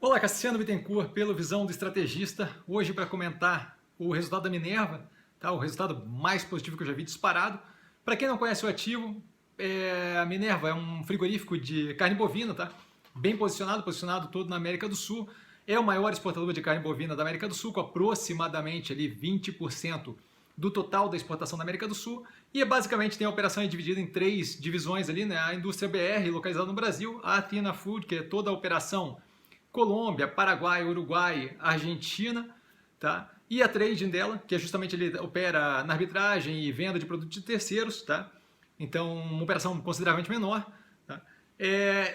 Olá, Cassiano Bittencourt, pelo Visão do Estrategista, hoje para comentar o resultado da Minerva, tá? O resultado mais positivo que eu já vi disparado. Para quem não conhece o ativo, a Minerva é um frigorífico de carne bovina, tá? Bem posicionado todo na América do Sul. É o maior exportador de carne bovina da América do Sul, com aproximadamente ali 20% do total da exportação da América do Sul. E basicamente tem a operação dividida em três divisões ali, né? A indústria BR, localizada no Brasil, a Athena Food, que é toda a operação Colômbia, Paraguai, Uruguai, Argentina, tá? E a trading dela, que é justamente ele opera na arbitragem e venda de produtos de terceiros, tá? Então, uma operação consideravelmente menor, tá?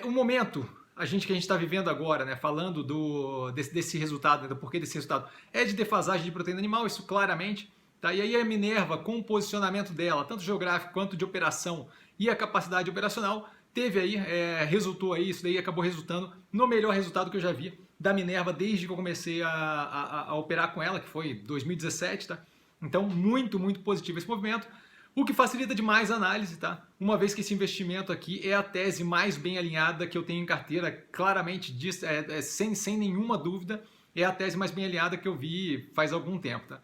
O momento que a gente está vivendo agora, né, falando desse resultado, né, do porquê desse resultado, é de defasagem de proteína animal, isso claramente, tá? E aí a Minerva, com o posicionamento dela, tanto geográfico quanto de operação e a capacidade operacional, teve aí, resultou aí, isso daí acabou resultando no melhor resultado que eu já vi da Minerva desde que eu comecei a operar com ela, que foi 2017, tá? Então, muito positivo esse movimento, o que facilita demais a análise, tá? Uma vez que esse investimento aqui é a tese mais bem alinhada que eu tenho em carteira, claramente, sem nenhuma dúvida, é a tese mais bem alinhada que eu vi faz algum tempo, tá?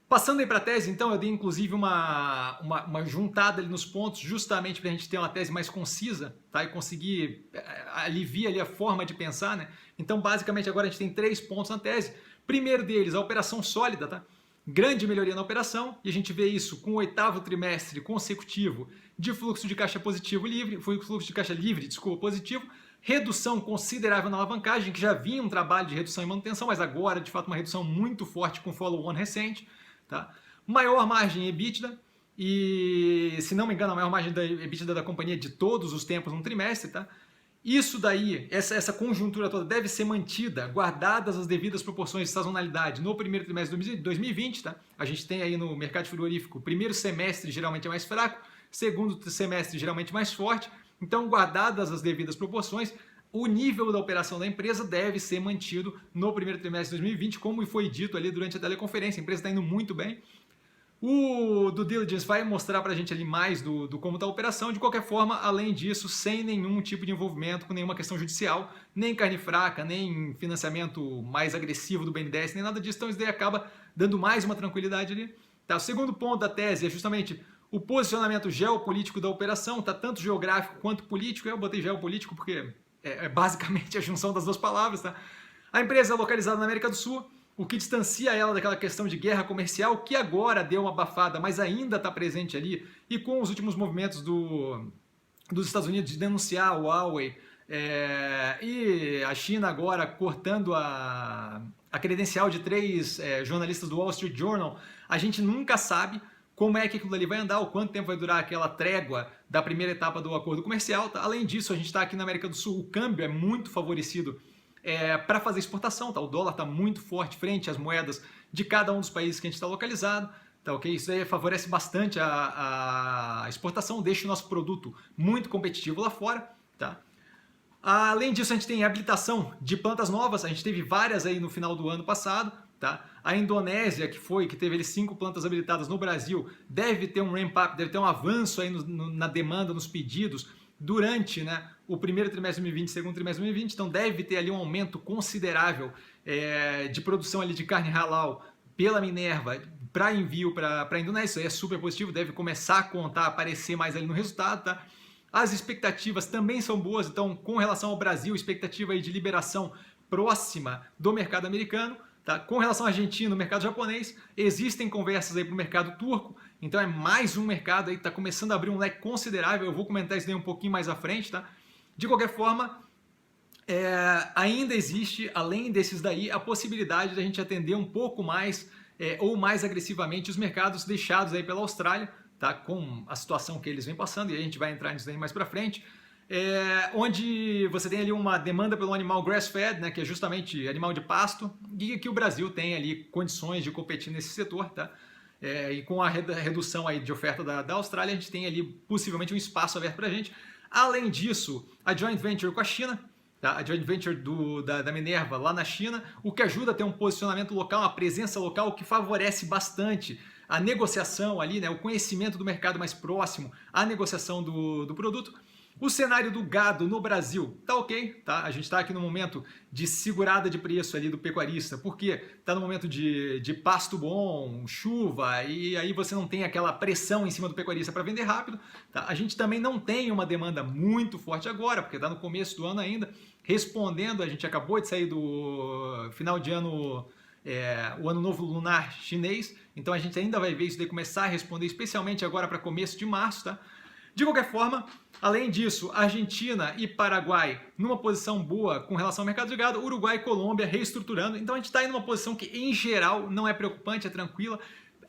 Passando aí para a tese, então, eu dei inclusive uma juntada ali nos pontos, justamente para a gente ter uma tese mais concisa, tá? E conseguir aliviar ali a forma de pensar, né? Então, basicamente, agora a gente tem 3 pontos na tese. Primeiro deles, a operação sólida, tá? Grande melhoria na operação, e a gente vê isso com o 8º trimestre consecutivo de fluxo de caixa livre, positivo, redução considerável na alavancagem, que já vinha um trabalho de redução e manutenção, mas agora, de fato, uma redução muito forte com follow-on recente. Tá? Maior margem EBITDA e, se não me engano, a maior margem da EBITDA da companhia de todos os tempos no trimestre. Tá? Isso daí, essa conjuntura toda deve ser mantida, guardadas as devidas proporções de sazonalidade no primeiro trimestre de 2020. Tá? A gente tem aí no mercado frigorífico, primeiro semestre geralmente é mais fraco, segundo semestre geralmente mais forte. Então, guardadas as devidas proporções, o nível da operação da empresa deve ser mantido no primeiro trimestre de 2020, como foi dito ali durante a teleconferência. A empresa está indo muito bem. O due diligence vai mostrar para a gente ali mais do como está a operação. De qualquer forma, além disso, sem nenhum tipo de envolvimento com nenhuma questão judicial, nem carne fraca, nem financiamento mais agressivo do BNDES, nem nada disso. Então isso daí acaba dando mais uma tranquilidade ali. Tá, o segundo ponto da tese é justamente o posicionamento geopolítico da operação, tá, tanto geográfico quanto político. Eu botei geopolítico porque é basicamente a junção das duas palavras. Tá? A empresa é localizada na América do Sul, o que distancia ela daquela questão de guerra comercial, que agora deu uma abafada, mas ainda está presente ali, e com os últimos movimentos dos Estados Unidos de denunciar o Huawei, e a China agora cortando a credencial de 3 jornalistas do Wall Street Journal, a gente nunca sabe como é que aquilo ali vai andar, o quanto tempo vai durar aquela trégua da primeira etapa do acordo comercial. Tá? Além disso, a gente está aqui na América do Sul, o câmbio é muito favorecido para fazer exportação. Tá? O dólar está muito forte frente às moedas de cada um dos países que a gente está localizado. Tá, okay? Isso aí favorece bastante a exportação, deixa o nosso produto muito competitivo lá fora. Tá? Além disso, a gente tem habilitação de plantas novas, a gente teve várias aí no final do ano passado. Tá? A Indonésia, que teve 5 plantas habilitadas no Brasil, deve ter um ramp-up, deve ter um avanço aí na demanda, nos pedidos, durante, né, o primeiro trimestre de 2020 e segundo trimestre de 2020, então deve ter ali um aumento considerável de produção ali de carne halal pela Minerva para envio para a Indonésia. Isso aí é super positivo, deve começar a aparecer mais ali no resultado. Tá? As expectativas também são boas, então com relação ao Brasil, expectativa aí de liberação próxima do mercado americano. Tá? Com relação à Argentina, no mercado japonês, existem conversas aí para o mercado turco, então é mais um mercado aí que está começando a abrir um leque considerável. Eu vou comentar isso daí um pouquinho mais à frente. Tá? De qualquer forma, ainda existe, além desses daí, a possibilidade de a gente atender um pouco mais ou mais agressivamente os mercados deixados aí pela Austrália, tá? Com a situação que eles vêm passando, e a gente vai entrar nisso daí mais para frente. Onde você tem ali uma demanda pelo animal grass-fed, né, que é justamente animal de pasto, e que o Brasil tem ali condições de competir nesse setor. Tá? E com a redução aí de oferta da Austrália, a gente tem ali possivelmente um espaço aberto para a gente. Além disso, a joint venture com a China, tá? A joint venture da Minerva lá na China, o que ajuda a ter um posicionamento local, uma presença local, que favorece bastante a negociação ali, né, o conhecimento do mercado mais próximo, a negociação do produto. O cenário do gado no Brasil tá ok, tá? A gente está aqui no momento de segurada de preço ali do pecuarista, porque está no momento de pasto bom, chuva, e aí você não tem aquela pressão em cima do pecuarista para vender rápido. Tá? A gente também não tem uma demanda muito forte agora, porque está no começo do ano ainda. Respondendo, a gente acabou de sair do final de ano, o ano novo lunar chinês, então a gente ainda vai ver isso daí começar a responder, especialmente agora para começo de março, tá? De qualquer forma, além disso, Argentina e Paraguai numa posição boa com relação ao mercado de gado, Uruguai e Colômbia reestruturando. Então a gente está em uma posição que, em geral, não é preocupante, é tranquila,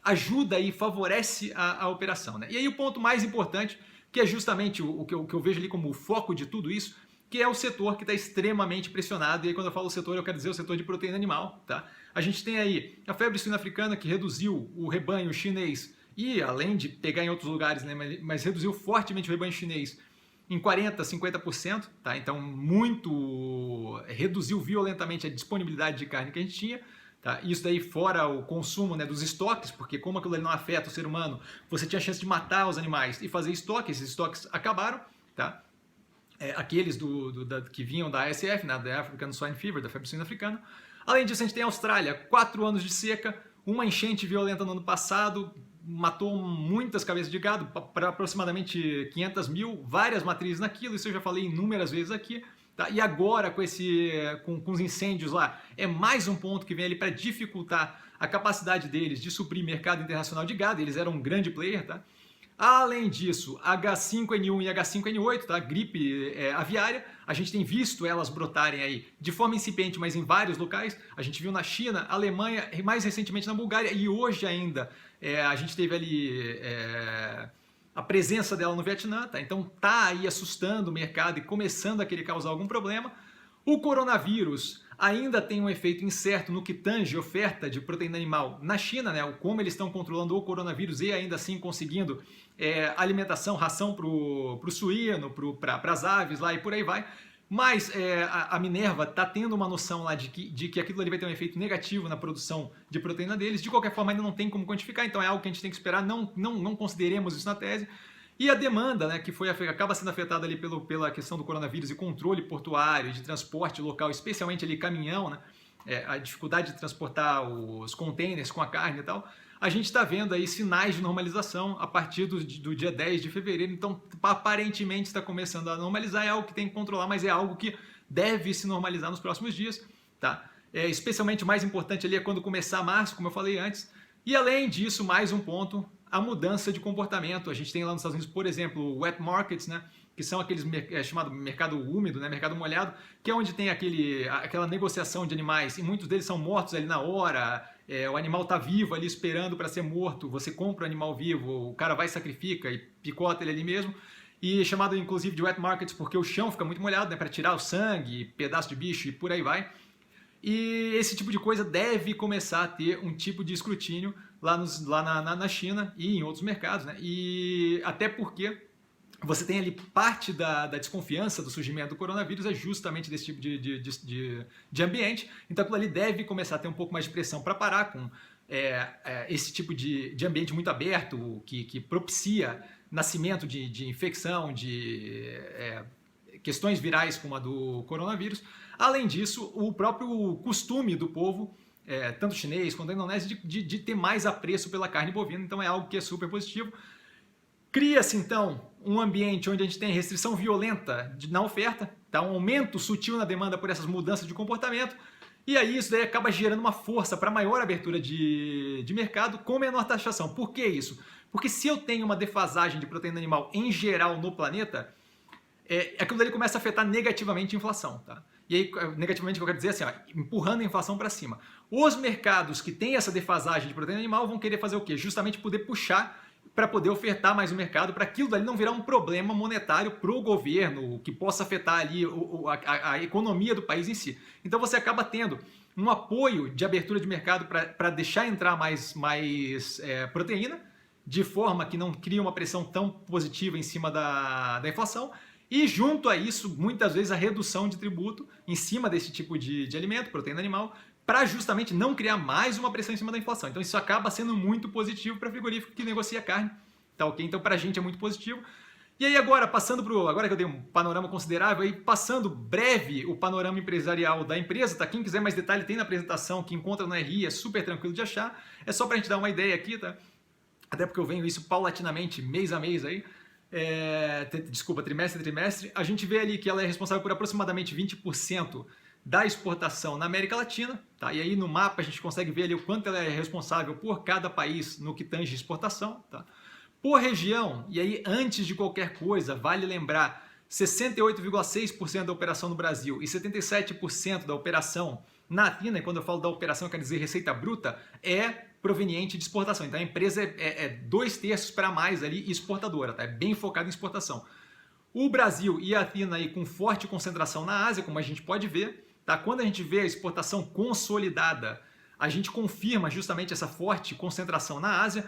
ajuda e favorece a operação. Né? E aí o ponto mais importante, que é justamente o que eu vejo ali como o foco de tudo isso, que é o setor que está extremamente pressionado. E aí quando eu falo setor, eu quero dizer o setor de proteína animal. Tá? A gente tem aí a febre suína africana, que reduziu o rebanho chinês e, além de pegar em outros lugares, né, mas reduziu fortemente o rebanho chinês em 40%, 50%, tá? Então reduziu violentamente a disponibilidade de carne que a gente tinha. Tá? Isso daí fora o consumo, né, dos estoques, porque como aquilo ali não afeta o ser humano, você tinha a chance de matar os animais e fazer estoque, esses estoques acabaram. Tá? Aqueles que vinham da ASF, né, da African Swine Fever, da febre suína africana. Além disso, a gente tem a Austrália, 4 anos de seca, uma enchente violenta no ano passado, matou muitas cabeças de gado, para aproximadamente 500 mil, várias matrizes naquilo, isso eu já falei inúmeras vezes aqui. Tá? E agora, com os incêndios lá, é mais um ponto que vem ali para dificultar a capacidade deles de suprir mercado internacional de gado, eles eram um grande player. Tá? Além disso, H5N1 e H5N8, tá? Gripe aviária, a gente tem visto elas brotarem aí de forma incipiente, mas em vários locais. A gente viu na China, Alemanha, mais recentemente na Bulgária e hoje ainda a gente teve ali a presença dela no Vietnã. Tá? Então tá aí assustando o mercado e começando a querer causar algum problema. O coronavírus ainda tem um efeito incerto no que tange oferta de proteína animal na China, né? Como eles estão controlando o coronavírus e ainda assim conseguindo alimentação, ração para o suíno, para as aves lá e por aí vai. Mas a Minerva está tendo uma noção lá de que aquilo ali vai ter um efeito negativo na produção de proteína deles. De qualquer forma, ainda não tem como quantificar, então é algo que a gente tem que esperar, não consideremos isso na tese. E a demanda, né, que acaba sendo afetada ali pela questão do coronavírus e controle portuário, de transporte local, especialmente ali caminhão, né, a dificuldade de transportar os containers com a carne e tal, a gente está vendo aí sinais de normalização a partir do dia 10 de fevereiro, então aparentemente está começando a normalizar, é algo que tem que controlar, mas é algo que deve se normalizar nos próximos dias, tá? Especialmente o mais importante ali é quando começar março, como eu falei antes, e além disso, mais um ponto, a mudança de comportamento. A gente tem lá nos Estados Unidos, por exemplo, wet markets, né, que são aqueles chamado mercado úmido, né, mercado molhado, que é onde tem aquela negociação de animais, e muitos deles são mortos ali na hora, o animal está vivo ali esperando para ser morto, você compra o animal vivo, o cara vai, sacrifica e picota ele ali mesmo, e chamado inclusive de wet markets porque o chão fica muito molhado, né, para tirar o sangue, pedaço de bicho e por aí vai. E esse tipo de coisa deve começar a ter um tipo de escrutínio lá na China e em outros mercados, né? E até porque você tem ali parte da desconfiança do surgimento do coronavírus é justamente desse tipo de ambiente. Então aquilo ali deve começar a ter um pouco mais de pressão para parar com esse tipo de ambiente muito aberto que propicia nascimento de infecção, de questões virais como a do coronavírus. Além disso, o próprio costume do povo, tanto chinês quanto indonésio, de ter mais apreço pela carne bovina, então é algo que é super positivo. Cria-se, então, um ambiente onde a gente tem restrição violenta na oferta, tá? Um aumento sutil na demanda por essas mudanças de comportamento, e aí isso daí acaba gerando uma força para maior abertura de mercado com menor taxação. Por que isso? Porque se eu tenho uma defasagem de proteína animal em geral no planeta, aquilo dali começa a afetar negativamente a inflação, tá? E aí, negativamente, o que eu quero dizer é assim, ó, empurrando a inflação para cima. Os mercados que têm essa defasagem de proteína animal vão querer fazer o quê? Justamente poder puxar para poder ofertar mais o mercado, para aquilo dali não virar um problema monetário para o governo, que possa afetar ali a economia do país em si. Então você acaba tendo um apoio de abertura de mercado para deixar entrar mais proteína, de forma que não cria uma pressão tão positiva em cima da inflação. E junto a isso, muitas vezes a redução de tributo em cima desse tipo de alimento, proteína animal, para justamente não criar mais uma pressão em cima da inflação. Então isso acaba sendo muito positivo para frigorífico que negocia carne, tá ok? Então para a gente é muito positivo. E aí agora, agora que eu dei um panorama considerável, aí passando breve o panorama empresarial da empresa, tá? Quem quiser mais detalhe tem na apresentação que encontra no RI, é super tranquilo de achar. É só pra gente dar uma ideia aqui, tá? Até porque eu venho isso paulatinamente, mês a mês aí, desculpa, trimestre a trimestre. A gente vê ali que ela é responsável por aproximadamente 20% da exportação na América Latina, tá? E aí no mapa a gente consegue ver ali o quanto ela é responsável por cada país no que tange exportação, tá? Por região, e aí antes de qualquer coisa, vale lembrar, 68,6% da operação no Brasil e 77% da operação na Athina, e quando eu falo da operação, eu quero dizer receita bruta, é proveniente de exportação. Então a empresa é 2/3 para mais ali exportadora, tá? É bem focada em exportação. O Brasil e a Athina aí com forte concentração na Ásia, como a gente pode ver, tá? Quando a gente vê a exportação consolidada, a gente confirma justamente essa forte concentração na Ásia.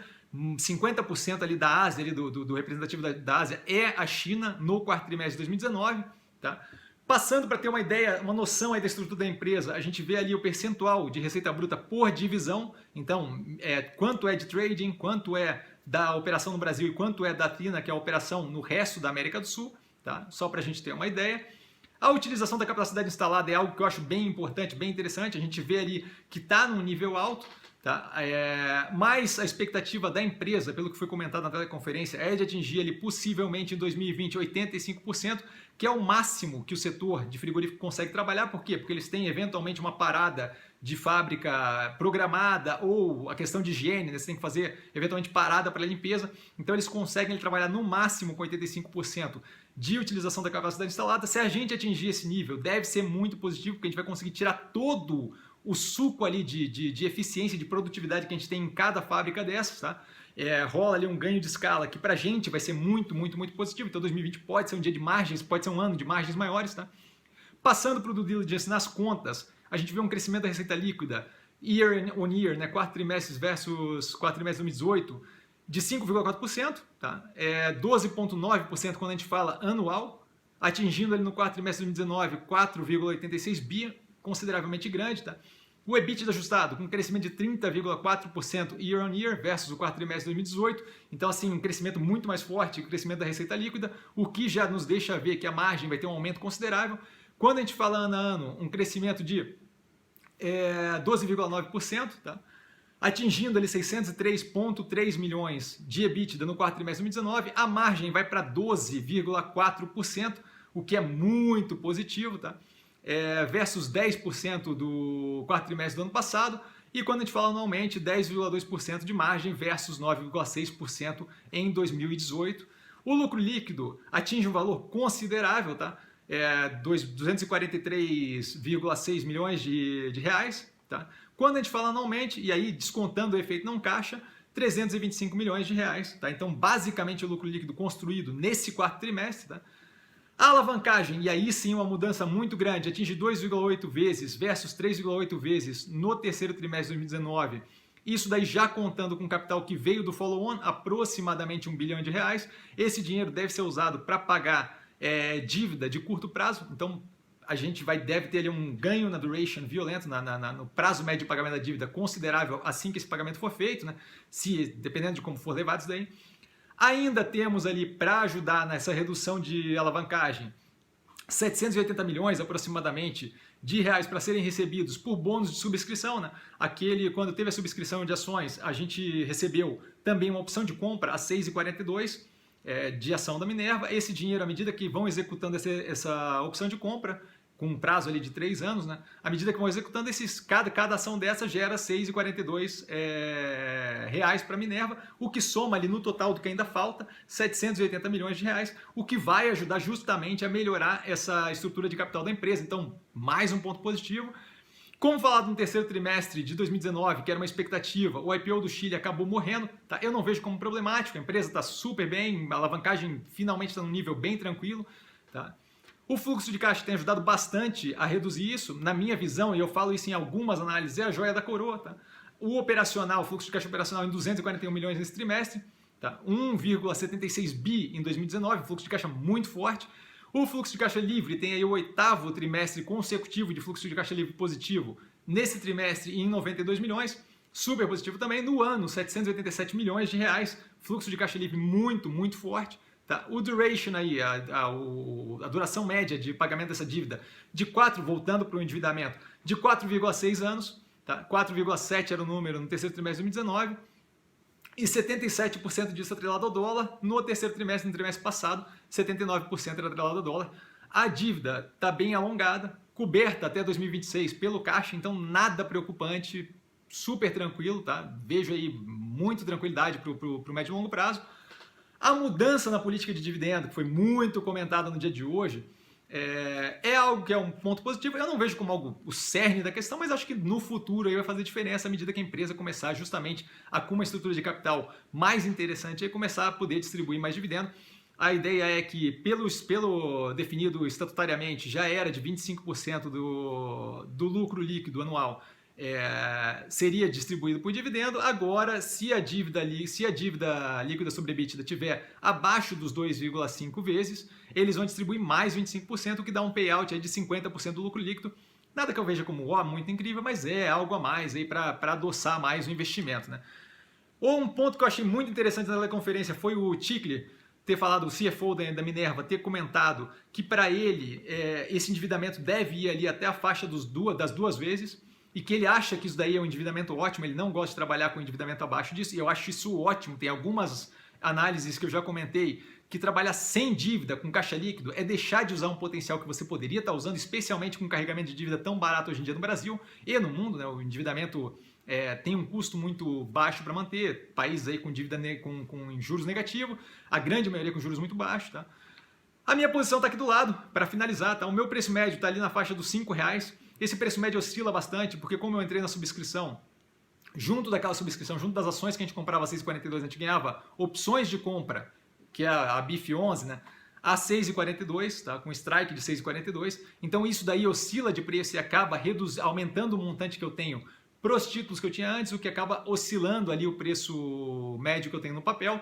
50% ali da Ásia, ali do representativo da Ásia é a China no quarto trimestre de 2019, tá? Passando para ter uma ideia, uma noção aí da estrutura da empresa, a gente vê ali o percentual de receita bruta por divisão, então quanto é de trading, quanto é da operação no Brasil e quanto é da Athina, que é a operação no resto da América do Sul, tá? Só para a gente ter uma ideia. A utilização da capacidade instalada é algo que eu acho bem importante, bem interessante, a gente vê ali que está num nível alto, tá? Mas a expectativa da empresa, pelo que foi comentado na teleconferência, é de atingir ali, possivelmente em 2020 85%, que é o máximo que o setor de frigorífico consegue trabalhar. Por quê? Porque eles têm eventualmente uma parada de fábrica programada ou a questão de higiene, né? Você tem que fazer eventualmente parada para limpeza. Então eles conseguem trabalhar no máximo com 85% de utilização da capacidade instalada. Se a gente atingir esse nível, deve ser muito positivo, porque a gente vai conseguir tirar todo o suco ali de eficiência, de produtividade que a gente tem em cada fábrica dessas, tá? Rola ali um ganho de escala que pra gente vai ser muito, muito, muito positivo. Então 2020 pode ser um dia de margens, pode ser um ano de margens maiores, tá? Passando para o due diligence nas contas, a gente vê um crescimento da receita líquida year on year, né? Quarto trimestre versus quarto trimestre de 2018, de 5,4%, tá? 12,9% quando a gente fala anual, atingindo ali no quarto trimestre de 2019 4,86 bi, consideravelmente grande, tá? O EBITDA ajustado, com um crescimento de 30,4% year on year versus o quarto trimestre de 2018. Então, assim, um crescimento muito mais forte, o crescimento da receita líquida, o que já nos deixa ver que a margem vai ter um aumento considerável. Quando a gente fala ano a ano, um crescimento de 12,9%, tá? Atingindo ali 603,3 milhões de EBITDA no quarto trimestre de 2019, a margem vai para 12,4%, o que é muito positivo, tá? Versus 10% do quarto trimestre do ano passado, e quando a gente fala anualmente, 10,2% de margem versus 9,6% em 2018. O lucro líquido atinge um valor considerável, tá? 243,6 milhões de reais, tá? Quando a gente fala anualmente, e aí descontando o efeito não caixa, 325 milhões de reais, tá? Então, basicamente, o lucro líquido construído nesse quarto trimestre, tá? A alavancagem, e aí sim uma mudança muito grande, atinge 2,8 vezes versus 3,8 vezes no terceiro trimestre de 2019. Isso daí já contando com o capital que veio do follow-on, aproximadamente 1 bilhão de reais. Esse dinheiro deve ser usado para pagar dívida de curto prazo, então a gente deve ter ali um ganho na duration violento, no prazo médio de pagamento da dívida considerável assim que esse pagamento for feito, né? Dependendo de como for levado isso daí. Ainda temos ali, para ajudar nessa redução de alavancagem, 780 milhões aproximadamente de reais para serem recebidos por bônus de subscrição, né? Quando teve a subscrição de ações, a gente recebeu também uma opção de compra a 6,42 de ação da Minerva. Esse dinheiro, à medida que vão executando essa opção de compra, com um prazo ali de 3 anos, né? À medida que vão executando, cada ação dessa gera 6,42 reais para a Minerva, o que soma ali no total do que ainda falta, 780 milhões de reais, o que vai ajudar justamente a melhorar essa estrutura de capital da empresa. Então, mais um ponto positivo. Como falado no terceiro trimestre de 2019, que era uma expectativa, o IPO do Chile acabou morrendo, tá? Eu não vejo como problemático, a empresa está super bem, a alavancagem finalmente está num nível bem tranquilo, tá? O fluxo de caixa tem ajudado bastante a reduzir isso. Na minha visão, e eu falo isso em algumas análises, é a joia da coroa, tá? O fluxo de caixa operacional em 241 milhões nesse trimestre, tá? 1,76 bi em 2019, fluxo de caixa muito forte. O fluxo de caixa livre tem aí o 8º trimestre consecutivo de fluxo de caixa livre positivo nesse trimestre em 92 milhões, super positivo também. No ano, 787 milhões de reais, fluxo de caixa livre muito, muito forte. Tá? O duration aí, a duração média de pagamento dessa dívida, de 4, voltando para o endividamento, de 4,6 anos, tá? 4,7 era o número no terceiro trimestre de 2019, e 77% disso atrelado ao dólar. No terceiro trimestre, no trimestre passado, 79% era atrelado ao dólar. A dívida está bem alongada, coberta até 2026 pelo caixa, então nada preocupante, super tranquilo, tá? Vejo aí muita tranquilidade para o médio e longo prazo. A mudança na política de dividendo, que foi muito comentada no dia de hoje, é algo que é um ponto positivo. Eu não vejo como algo o cerne da questão, mas acho que no futuro aí vai fazer diferença à medida que a empresa começar justamente a, com uma estrutura de capital mais interessante, aí começar a poder distribuir mais dividendo. A ideia é que, pelo definido estatutariamente, já era de 25% do lucro líquido anual, seria distribuído por dividendo. Agora, se a dívida líquida sobre EBITDA tiver abaixo dos 2,5 vezes, eles vão distribuir mais 25%, o que dá um payout aí de 50% do lucro líquido. Nada que eu veja como muito incrível, mas é algo a mais aí para adoçar mais o investimento, né? Ou um ponto que eu achei muito interessante na teleconferência foi o Tickler ter falado, o CFO da Minerva, ter comentado que para ele esse endividamento deve ir ali até a faixa das 2 vezes, e que ele acha que isso daí é um endividamento ótimo, ele não gosta de trabalhar com endividamento abaixo disso, e eu acho isso ótimo. Tem algumas análises que eu já comentei, que trabalhar sem dívida, com caixa líquido, é deixar de usar um potencial que você poderia estar usando, especialmente com um carregamento de dívida tão barato hoje em dia no Brasil e no mundo, né? O endividamento tem um custo muito baixo para manter, países aí com dívida com juros negativos, a grande maioria com juros muito baixos, tá? A minha posição está aqui do lado, para finalizar, tá? O meu preço médio está ali na faixa dos R$5. Esse preço médio oscila bastante, porque como eu entrei na subscrição, junto daquela subscrição, junto das ações que a gente comprava a 6,42, a gente ganhava opções de compra, que é a BIF11, né? A 6,42, tá? Com strike de 6,42. Então isso daí oscila de preço e acaba aumentando o montante que eu tenho para os títulos que eu tinha antes, o que acaba oscilando ali o preço médio que eu tenho no papel.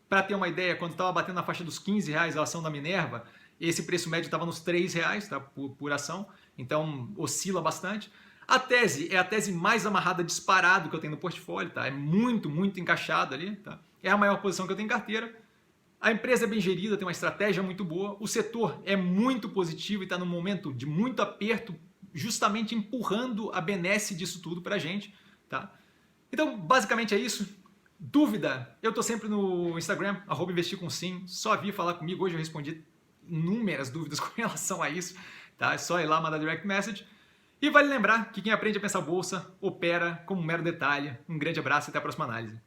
Para ter uma ideia, quando estava batendo na faixa dos R$15 a ação da Minerva, esse preço médio estava nos R$3, tá? por ação, então oscila bastante. A tese é a tese mais amarrada disparado que eu tenho no portfólio, tá? É muito, muito encaixado ali, tá? É a maior posição que eu tenho em carteira. A empresa é bem gerida, tem uma estratégia muito boa, o setor é muito positivo e está num momento de muito aperto, justamente empurrando a benesse disso tudo para a gente, tá? Então, basicamente é isso. Dúvida? Eu tô sempre no Instagram, @investircomsim, só vir falar comigo. Hoje eu respondi inúmeras dúvidas com relação a isso, tá? É só ir lá, mandar direct message. E vale lembrar que quem aprende a pensar bolsa opera como um mero detalhe. Um grande abraço e até a próxima análise.